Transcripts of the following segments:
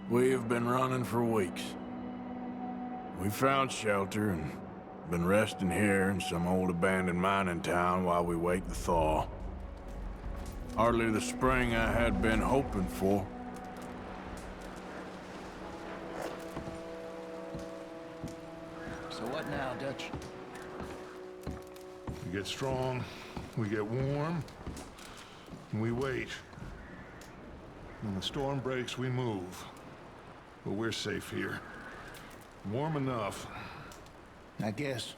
We have been running for weeks. We found shelter and been resting here in some old abandoned mining town while we wait the thaw. Hardly the spring I had been hoping for. So what now, Dutch? We get strong, we get warm, and we wait. When the storm breaks, we move. But we're safe here. Warm enough. I guess.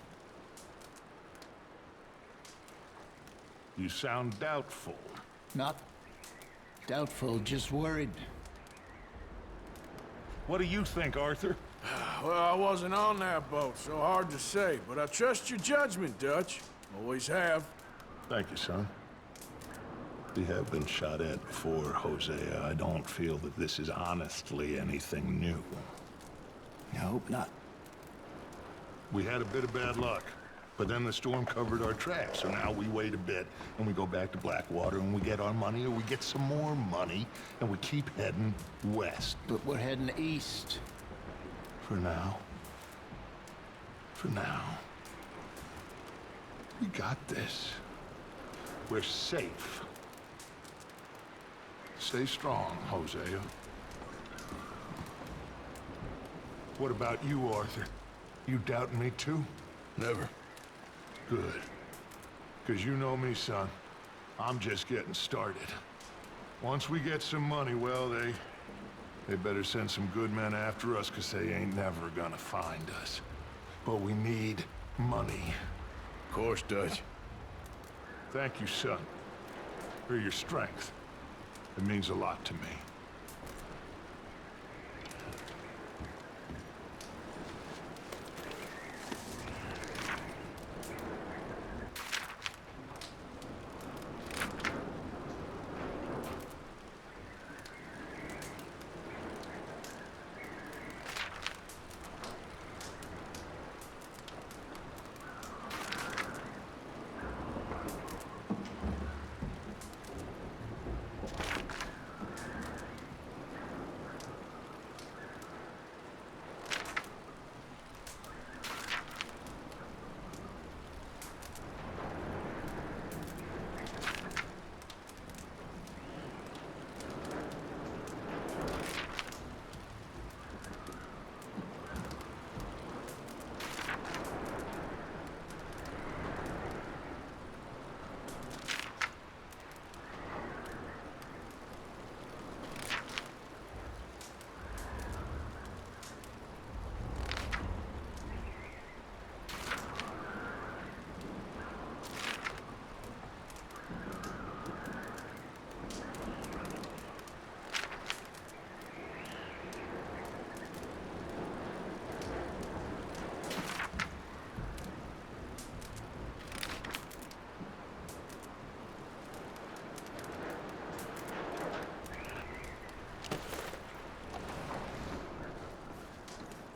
You sound doubtful. Not doubtful, just worried. What do you think, Arthur? Well, I wasn't on that boat, so hard to say, but I trust your judgment, Dutch. Always have. Thank you, son. We have been shot at before, Hosea. I don't feel that this is honestly anything new. I hope not. We had a bit of bad luck, but then the storm covered our tracks, so now we wait a bit, and we go back to Blackwater, and we get our money, or we get some more money, and we keep heading west. But we're heading east. For now. For now. We got this. We're safe. Stay strong, Hosea. What about you, Arthur? You doubting me too? Never. Good. Because you know me, son. I'm just getting started. Once we get some money, well, they better send some good men after us, because they ain't never gonna find us. But we need money. Of course, Dutch. Thank you, son, for your strength. It means a lot to me.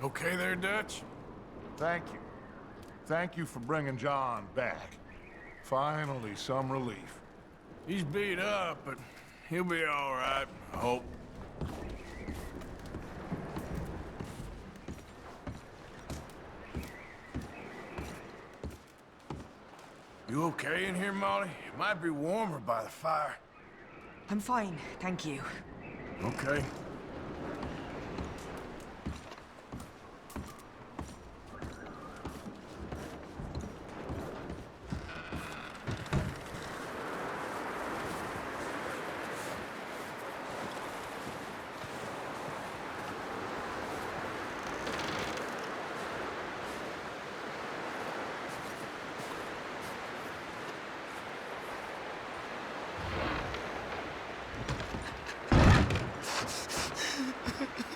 Okay there, Dutch? Thank you. Thank you for bringing John back. Finally, some relief. He's beat up, but he'll be all right, I hope. You okay in here, Molly? It might be warmer by the fire. I'm fine, thank you. Okay.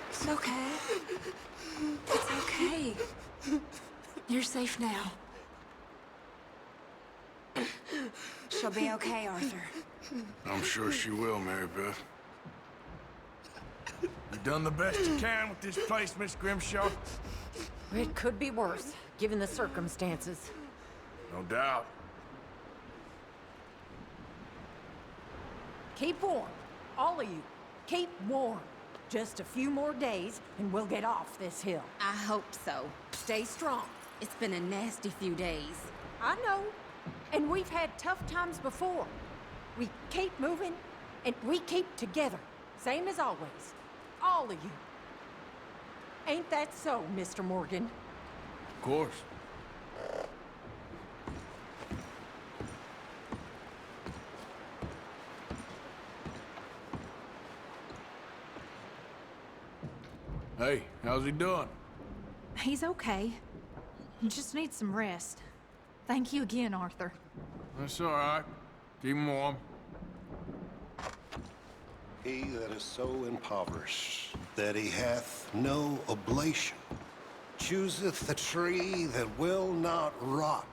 It's okay. It's okay. You're safe now. She'll be okay, Arthur. I'm sure she will, Mary Beth. You done the best you can with this place, Miss Grimshaw? It could be worse, given the circumstances. No doubt. Keep warm. All of you. Keep warm. Just a few more days, and we'll get off this hill. I hope so. Stay strong. It's been a nasty few days. I know. And we've had tough times before. We keep moving, and we keep together. Same as always. All of you. Ain't that so, Mr. Morgan? Of course. Hey, how's he doing? He's okay. He just needs some rest. Thank you again, Arthur. That's all right. Keep him warm. He that is so impoverished that he hath no oblation chooseth the tree that will not rot.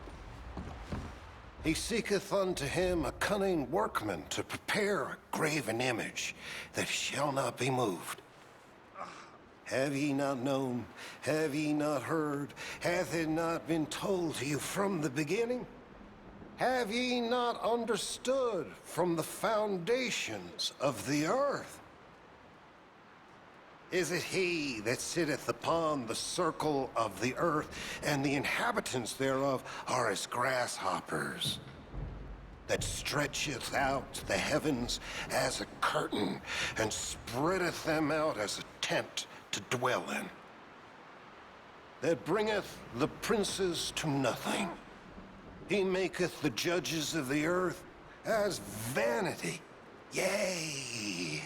He seeketh unto him a cunning workman to prepare a graven image that shall not be moved. Have ye not known? Have ye not heard? Hath it not been told to you from the beginning? Have ye not understood from the foundations of the earth? Is it he that sitteth upon the circle of the earth, and the inhabitants thereof are as grasshoppers, that stretcheth out the heavens as a curtain, and spreadeth them out as a tent to dwell in, that bringeth the princes to nothing? He maketh the judges of the earth as vanity. Yea,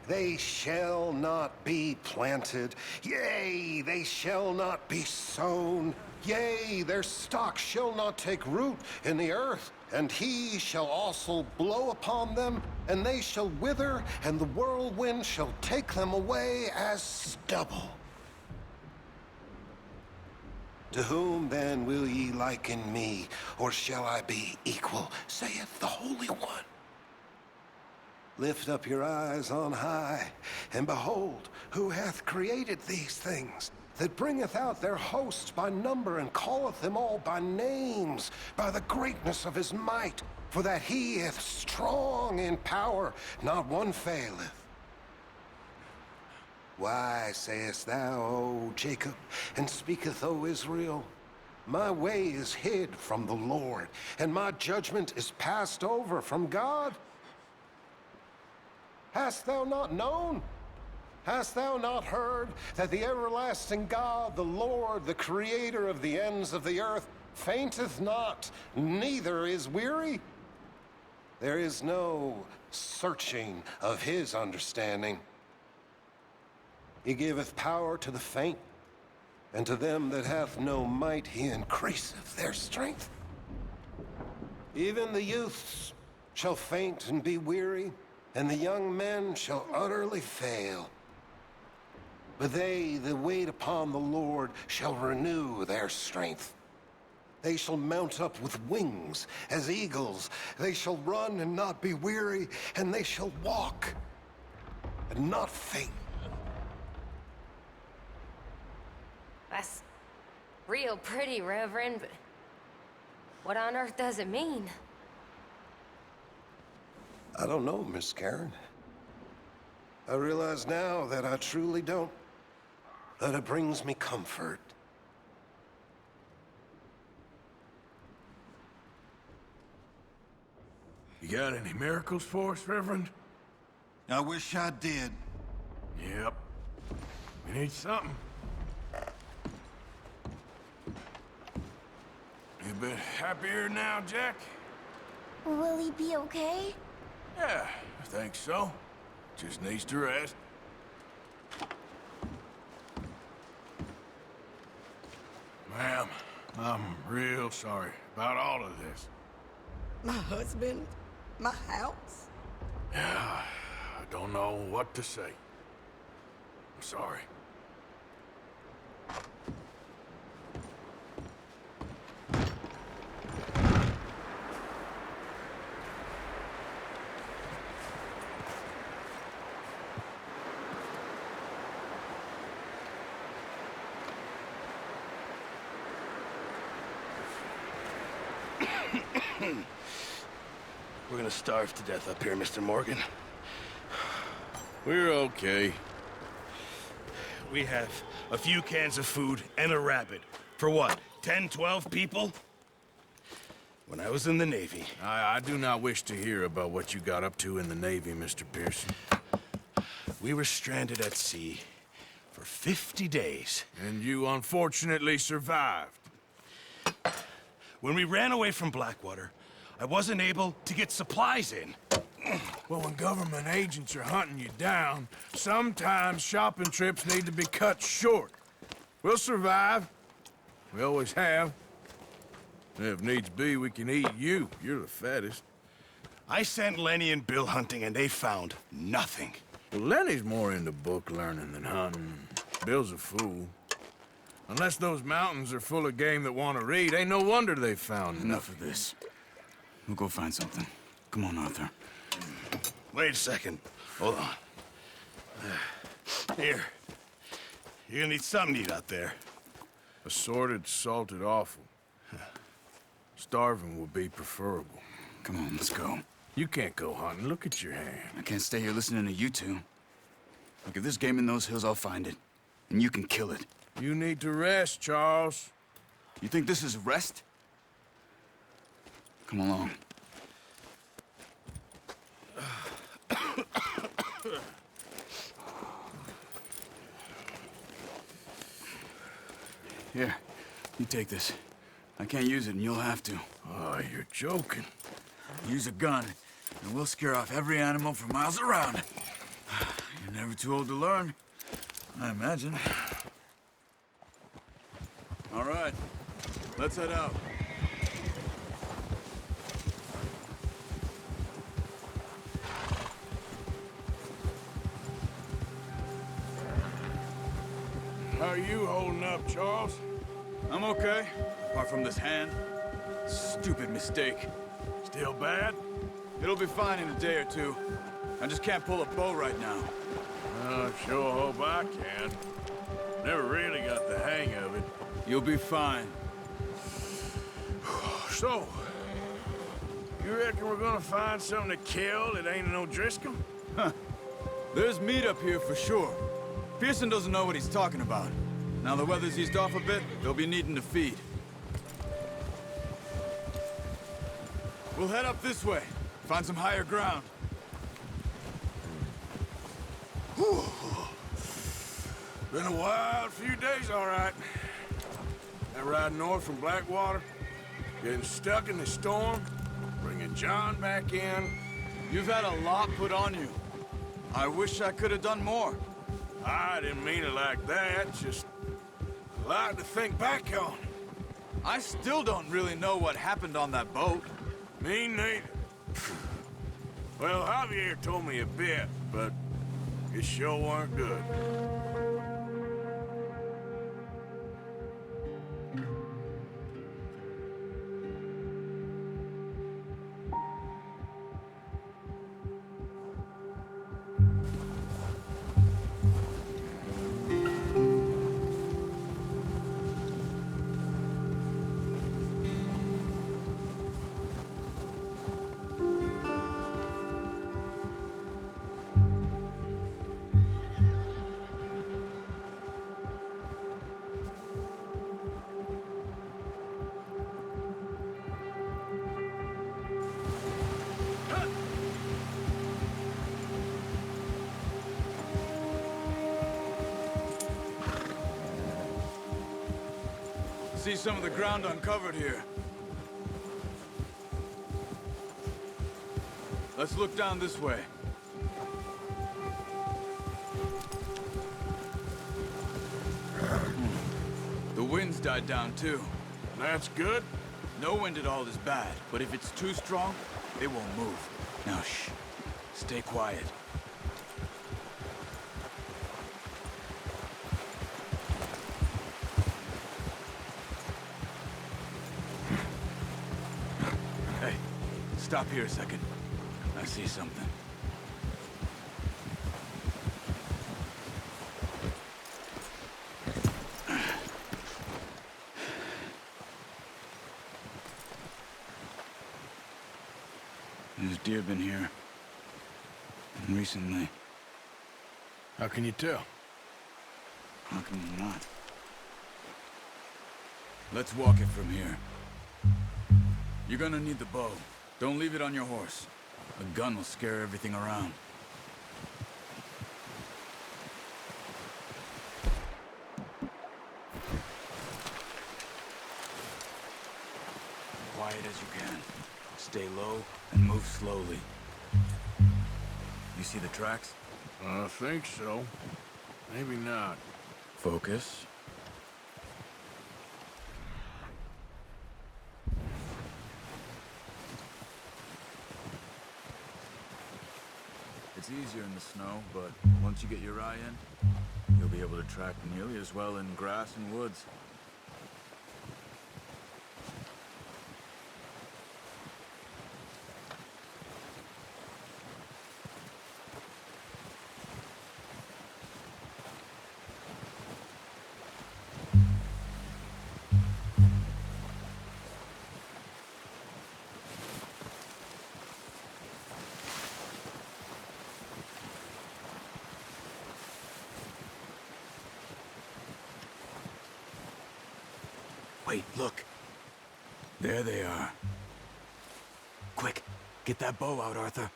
they shall not be planted. Yea, they shall not be sown. Yea, their stock shall not take root in the earth. And he shall also blow upon them, and they shall wither, and the whirlwind shall take them away as stubble. To whom then will ye liken me, or shall I be equal, saith the Holy One? Lift up your eyes on high, and behold, who hath created these things, that bringeth out their hosts by number, and calleth them all by names, by the greatness of his might, for that he is strong in power, not one faileth. Why sayest thou, O Jacob, and speaketh, O Israel? My way is hid from the Lord, and my judgment is passed over from God. Hast thou not known? Hast thou not heard that the everlasting God, the Lord, the creator of the ends of the earth, fainteth not, neither is weary? There is no searching of his understanding. He giveth power to the faint, and to them that hath no might he increaseth their strength. Even the youths shall faint and be weary, and the young men shall utterly fail. But they that wait upon the Lord shall renew their strength. They shall mount up with wings as eagles. They shall run and not be weary, and they shall walk and not faint. That's real pretty, Reverend, but what on earth does it mean? I don't know, Miss Karen. I realize now that I truly don't. That it brings me comfort. You got any miracles for us, Reverend? I wish I did. Yep. We need something. You a bit happier now, Jack? Will he be okay? Yeah, I think so. Just needs to rest. Ma'am, I'm real sorry about all of this. My husband, my house. Yeah, I don't know what to say. I'm sorry. We're gonna starve to death up here, Mr. Morgan. We're okay. we have a few cans of food and a rabbit. For what, 10, 12 people? When I was in the Navy... I do not wish to hear about what you got up to in the Navy, Mr. Pearson. We were stranded at sea for 50 days. And you unfortunately survived. When we ran away from Blackwater, I wasn't able to get supplies in. Well, when government agents are hunting you down, sometimes shopping trips need to be cut short. We'll survive. We always have. If needs be, we can eat you. You're the fattest. I sent Lenny and Bill hunting, and they found nothing. Well, Lenny's more into book learning than hunting. Bill's a fool. Unless those mountains are full of game that want to read, ain't no wonder they found Enough of this. We'll go find something. Come on, Arthur. Wait a second. Hold on. Here. You're gonna need something to eat out there. Assorted, salted offal. Starving would be preferable. Come on, let's go. You can't go hunting. Look at your hand. I can't stay here listening to you two. Look, if there's game in those hills, I'll find it. And you can kill it. You need to rest, Charles. You think this is rest? Come along. Here, you take this. I can't use it, and you'll have to. Oh, you're joking. Use a gun, and we'll scare off every animal for miles around. You're never too old to learn, I imagine. All right, let's head out. How are you holding up, Charles? I'm okay, apart from this hand. Stupid mistake. Still bad? It'll be fine in a day or two. I just can't pull a bow right now. I sure hope I can. Never really got the hang of it. You'll be fine. So, you reckon we're gonna find something to kill that ain't no Driscoll? Huh. There's meat up here for sure. Pearson doesn't know what he's talking about. Now the weather's eased off a bit, they'll be needing to feed. We'll head up this way. Find some higher ground. Whew. Been a wild few days, all right. That ride north from Blackwater, getting stuck in the storm, bringing John back in. You've had a lot put on you. I wish I could have done more. I didn't mean it like that, just a lot to think back on. I still don't really know what happened on that boat. Me neither. Well, Javier told me a bit, but it sure weren't good. See some of the ground uncovered here. Let's look down this way. The wind's died down too. That's good. No wind at all is bad, but if it's too strong, it won't move. Now shh. Stay quiet. Hey, stop here a second. I see something. There's deer been here. Recently. How can you tell? How can you not? Let's walk it from here. You're gonna need the bow. Don't leave it on your horse. A gun will scare everything around. Quiet as you can. Stay low and move slowly. You see the tracks? I think so. Maybe not. Focus. It's easier in the snow, but once you get your eye in, you'll be able to track nearly as well in grass and woods. Wait, look. There they are. Quick, get that bow out, Arthur.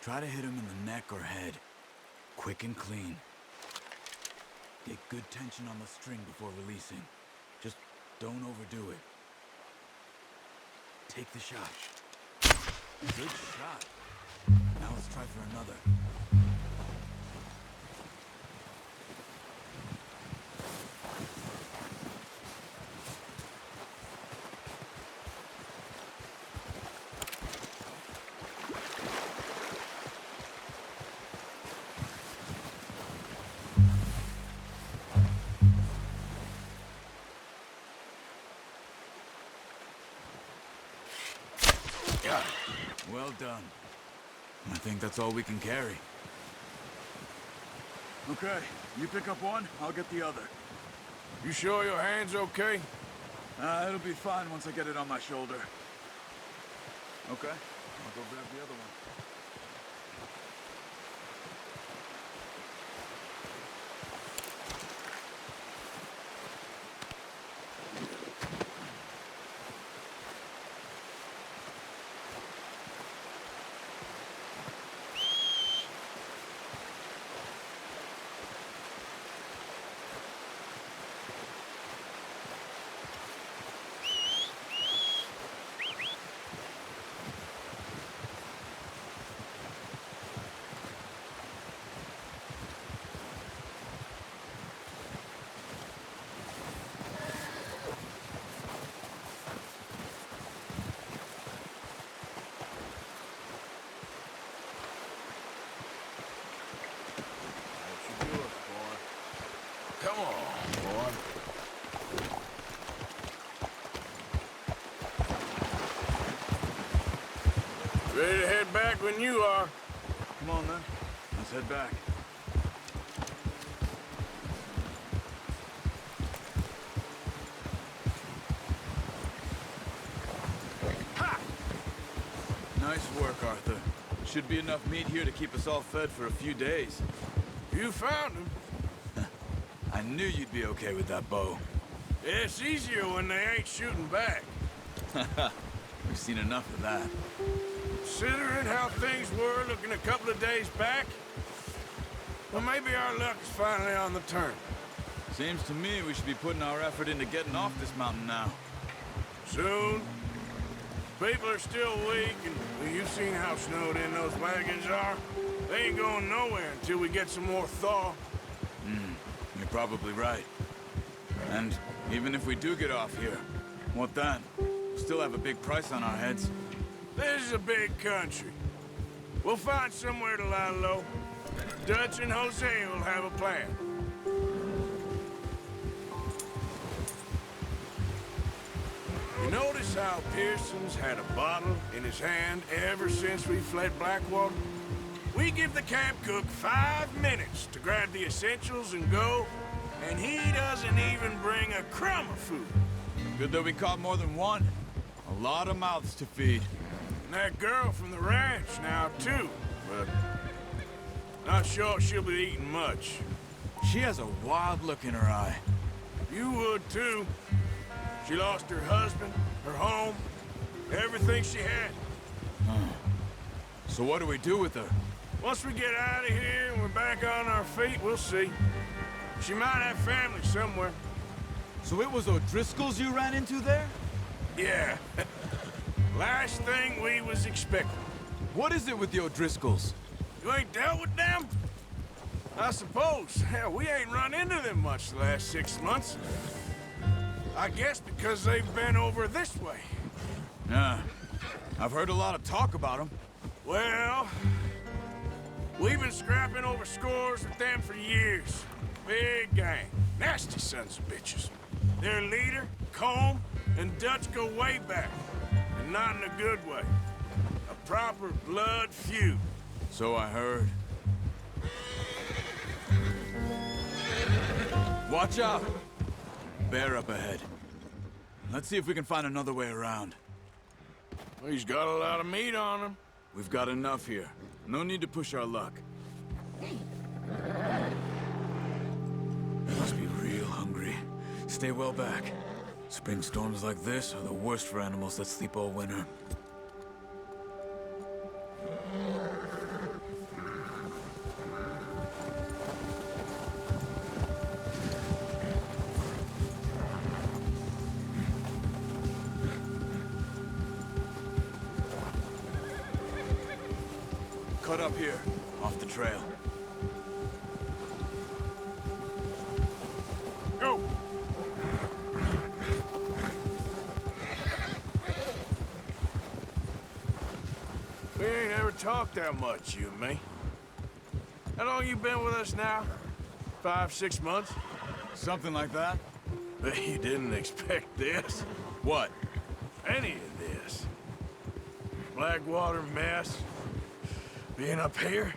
Try to hit him in the neck or head. Quick and clean. Get good tension on the string before releasing. Just don't overdo it. Take the shot. Good shot. Now let's try for another. Well done. I think that's all we can carry. Okay, you pick up one, I'll get the other. You sure your hand's okay? It'll be fine once I get it on my shoulder. Okay, I'll go grab the other one. Come on, boy. Ready to head back when you are. Come on, then. Let's head back. Ha! Nice work, Arthur. Should be enough meat here to keep us all fed for a few days. You found him. I knew you'd be okay with that bow. It's easier when they ain't shooting back. We've seen enough of that. Considering how things were looking a couple of days back, well, maybe our luck is finally on the turn. Seems to me we should be putting our effort into getting off this mountain now. Soon. People are still weak, and well, you've seen how snowed in those wagons are. They ain't going nowhere until we get some more thaw. You're probably right. And even if we do get off here, what then? We'll still have a big price on our heads. This is a big country. We'll find somewhere to lie low. Dutch and Jose will have a plan. You notice how Pearson's had a bottle in his hand ever since we fled Blackwater? We give the camp cook 5 minutes to grab the essentials and go, and he doesn't even bring a crumb of food. Good that we caught more than one. A lot of mouths to feed. And that girl from the ranch now, too, but not sure she'll be eating much. She has a wild look in her eye. You would, too. She lost her husband, her home, everything she had. So what do we do with her? Once we get out of here and we're back on our feet, we'll see. She might have family somewhere. So it was O'Driscoll's you ran into there? Yeah. Last thing we was expecting. What is it with the O'Driscolls? You ain't dealt with them? I suppose. Hell, we ain't run into them much the last 6 months. I guess because they've been over this way. Yeah. I've heard a lot of talk about them. Well, we've been scrapping over scores with them for years. Big gang. Nasty sons of bitches. Their leader, Combe, and Dutch go way back. And not in a good way. A proper blood feud. So I heard. Watch out! Bear up ahead. Let's see if we can find another way around. Well, he's got a lot of meat on him. We've got enough here. No need to push our luck. Must be real hungry. Stay well back. Spring storms like this are the worst for animals that sleep all winter. Cut up here, off the trail. Go! We ain't ever talked that much, you and me. How long you been with us now? 5, 6 months? Something like that? Bet you didn't expect this. What? Any of this. Blackwater mess. Being up here?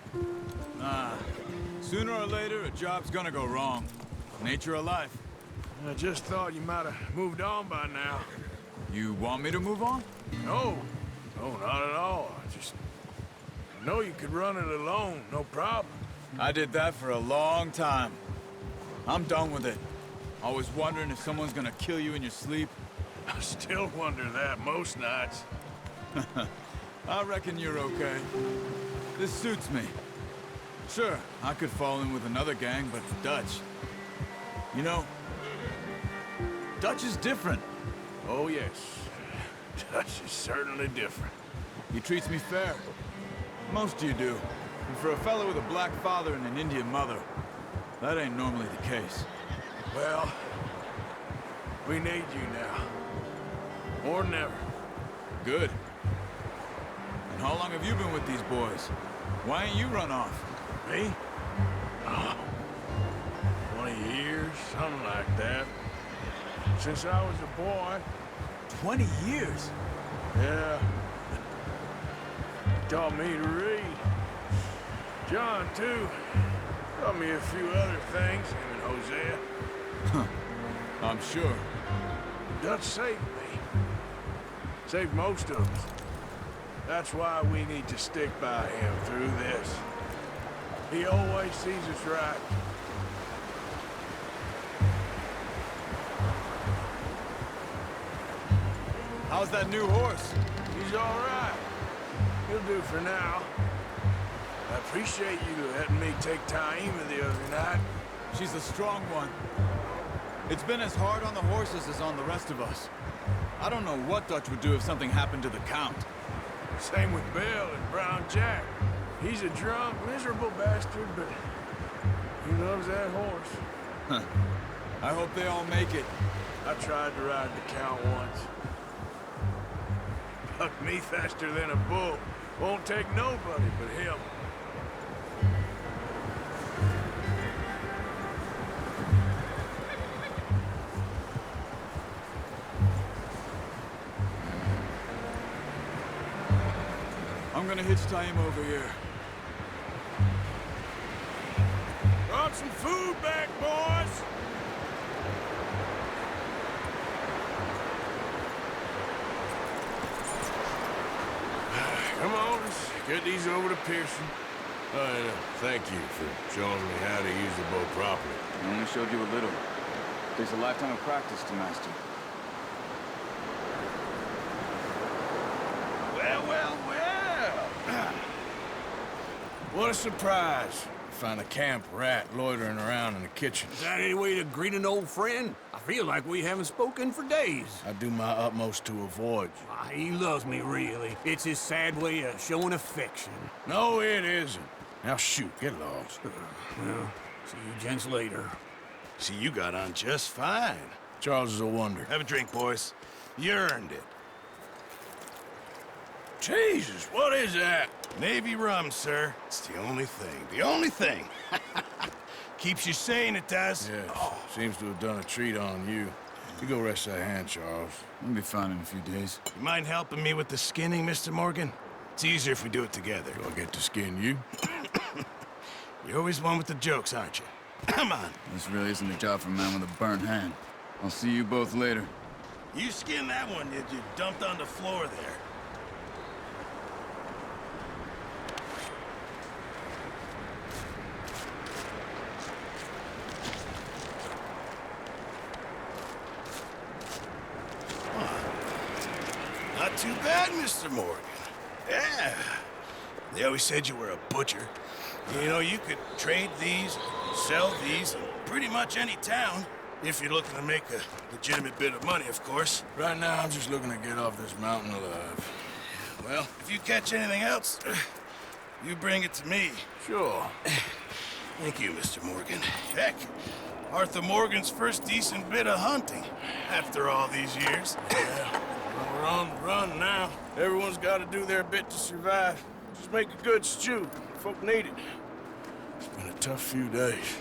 Sooner or later, a job's gonna go wrong. Nature of life. I just thought you might have moved on by now. You want me to move on? No. No, not at all. I just know you could run it alone, no problem. I did that for a long time. I'm done with it. Always wondering if someone's gonna kill you in your sleep. I still wonder that most nights. I reckon you're okay. This suits me. Sure, I could fall in with another gang, but it's Dutch. You know, Dutch is different. Oh, yes. Dutch is certainly different. He treats me fair. Most of you do. And for a fellow with a black father and an Indian mother, that ain't normally the case. Well, we need you now. More than ever. Good. And how long have you been with these boys? Why ain't you run off? Me? Oh, 20 years, something like that. Since I was a boy. 20 years? Yeah. Taught me to read. John, too. Taught me a few other things, him and Hosea. Huh. I'm sure. Dutch saved me. Saved most of us. That's why we need to stick by him through this. He always sees us right. How's that new horse? He's all right. He'll do for now. I appreciate you letting me take Taima the other night. She's a strong one. It's been as hard on the horses as on the rest of us. I don't know what Dutch would do if something happened to the Count. Same with Bill and Brown Jack. He's a drunk, miserable bastard, but he loves that horse. Huh. I hope they all make it. I tried to ride the Count once. Bucked me faster than a bull. Won't take nobody but him. I'm gonna hitch Taima over here. Brought some food back, boys! Come on, let's get these over to Pearson. Thank you for showing me how to use the bow properly. I only showed you a little. Takes a lifetime of practice to master. Well, well, well! What a surprise. Find a camp rat loitering around in the kitchen. Is that any way to greet an old friend? I feel like we haven't spoken for days. I do my utmost to avoid you. He loves me, really. It's his sad way of showing affection. No, it isn't. Now shoot, get lost. Well, see you gents later. See, you got on just fine. Charles is a wonder. Have a drink, boys. You earned it. Jesus, what is that? Navy rum, sir. It's the only thing. The only thing. Keeps you sane, it does. Yes, seems to have done a treat on you. You go rest that hand, Charles. We'll be fine in a few days. You mind helping me with the skinning, Mr. Morgan? It's easier if we do it together. Do I get to skin you? You're always one with the jokes, aren't you? Come on. This really isn't a job for a man with a burnt hand. I'll see you both later. You skinned that one, did you? Dumped on the floor there. Not too bad, Mr. Morgan. Yeah. They always said you were a butcher. You know, you could trade these, sell these, in pretty much any town. If you're looking to make a legitimate bit of money, of course. Right now, I'm just looking to get off this mountain alive. Well, if you catch anything else, you bring it to me. Sure. Thank you, Mr. Morgan. Heck, Arthur Morgan's first decent bit of hunting after all these years. Yeah, we're on the run now. Everyone's got to do their bit to survive. Just make a good stew. Folk need it. It's been a tough few days.